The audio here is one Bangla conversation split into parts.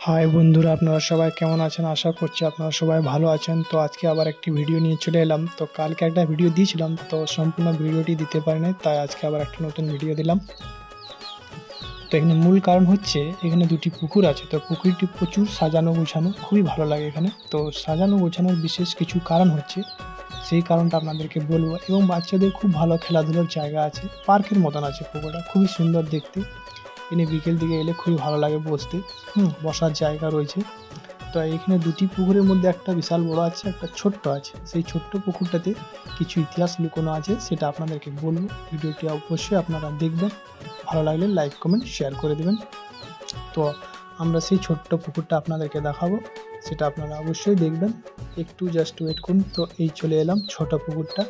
হাই বন্ধুরা, আপনারা সবাই কেমন আছেন? আশা করছি আপনারা সবাই ভালো আছেন। তো আজকে আবার একটি ভিডিও নিয়ে চলে এলাম। তো কালকে একটা ভিডিও দিয়েছিলাম, তো সম্পূর্ণ ভিডিওটি দিতে পারিনি, তাই আজকে আবার একটা নতুন ভিডিও দিলাম। তো এখানে মূল কারণ হচ্ছে এখানে দুটি পুকুর আছে। তো পুকুরটি প্রচুর সাজানো গোছানো, খুবই ভালো লাগে এখানে। তো সাজানো গোছানোর বিশেষ কিছু কারণ হচ্ছে, সেই কারণটা আপনাদেরকে বলবো। এবং বাচ্চাদের খুব ভালো খেলাধুলার জায়গা আছে, পার্কের মতন আছে পুকুরটা, খুবই সুন্দর দেখতে। এনে বিকেল দিকে এলে খুবই ভালো লাগে বসতে, বসার জায়গা রয়েছে। তো এখানে দুটি পুকুরের মধ্যে একটা বিশাল বড় আছে, একটা ছোট্ট আছে। সেই ছোট্ট পুকুরটাতে কিছু ইতিহাস লুকোনো আছে, সেটা আপনাদেরকে বলবো। ভিডিওটি অবশ্যই আপনারা দেখবেন, ভালো লাগলে লাইক কমেন্ট শেয়ার করে দেবেন। তো আমরা সেই ছোট্ট পুকুরটা আপনাদেরকে দেখাবো, সেটা আপনারা অবশ্যই দেখবেন। একটু জাস্ট ওয়েট করুন। তো এই চলে এলাম ছোট পুকুরটা।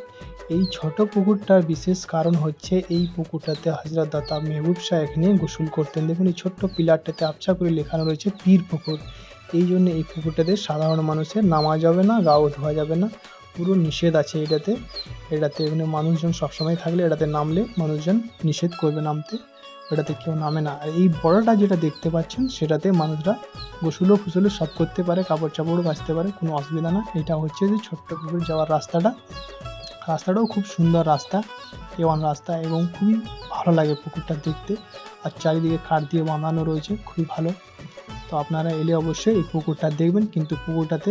এই ছোট পুকুরটার বিশেষ কারণ হচ্ছে, এই পুকুরটাতে হযরত দাতা মেহবুব শাহ এখানে গোসল করতেন। দেখুন এই ছোট্ট পিলারটাতে আবছা করে লেখানো রয়েছে পীর পুকুর। এই জন্য এই পুকুরটাতে সাধারণ মানুষের নামা যাবে না, গাও ধোয়া যাবে না, পুরো নিষেধ আছে এটাতে। এখানে মানুষজন সবসময় থাকলে এটাতে নামলে মানুষজন নিষেধ করবে নামতে, এটাতে কেউ নামে না। আর এই বড়টা যেটা দেখতে পাচ্ছেন, সেটাতে মানুষরা গোসলও ফুসলও সব করতে পারে, কাপড় চাপড়ও কাচতে পারে, কোনো অসুবিধা না। এটা হচ্ছে যে ছোট্ট পুকুর যাওয়ার রাস্তাটাও খুব সুন্দর রাস্তা, এওয়ান রাস্তা, এবং খুবই ভালো লাগে পুকুরটা দেখতে। আর চারিদিকে কাঠ দিয়ে বাঁধানো রয়েছে, খুবই ভালো। তো আপনারা এলে অবশ্যই এই পুকুরটা দেখবেন, কিন্তু পুকুরটাতে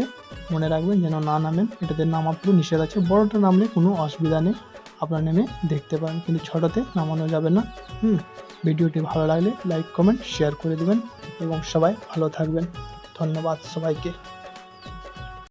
মনে রাখবেন যেন না নামেন, এটাতে নামা পুরো নিষেধ আছে। বড়টা নামলে কোনো অসুবিধা নেই, আপনারা নেমে দেখতে পারেন, কিন্তু ছোটোতে নামানো যাবে না। ভিডিওটি ভালো লাগলে লাইক কমেন্ট শেয়ার করে দেবেন, এবং সবাই ভালো থাকবেন। ধন্যবাদ সবাইকে।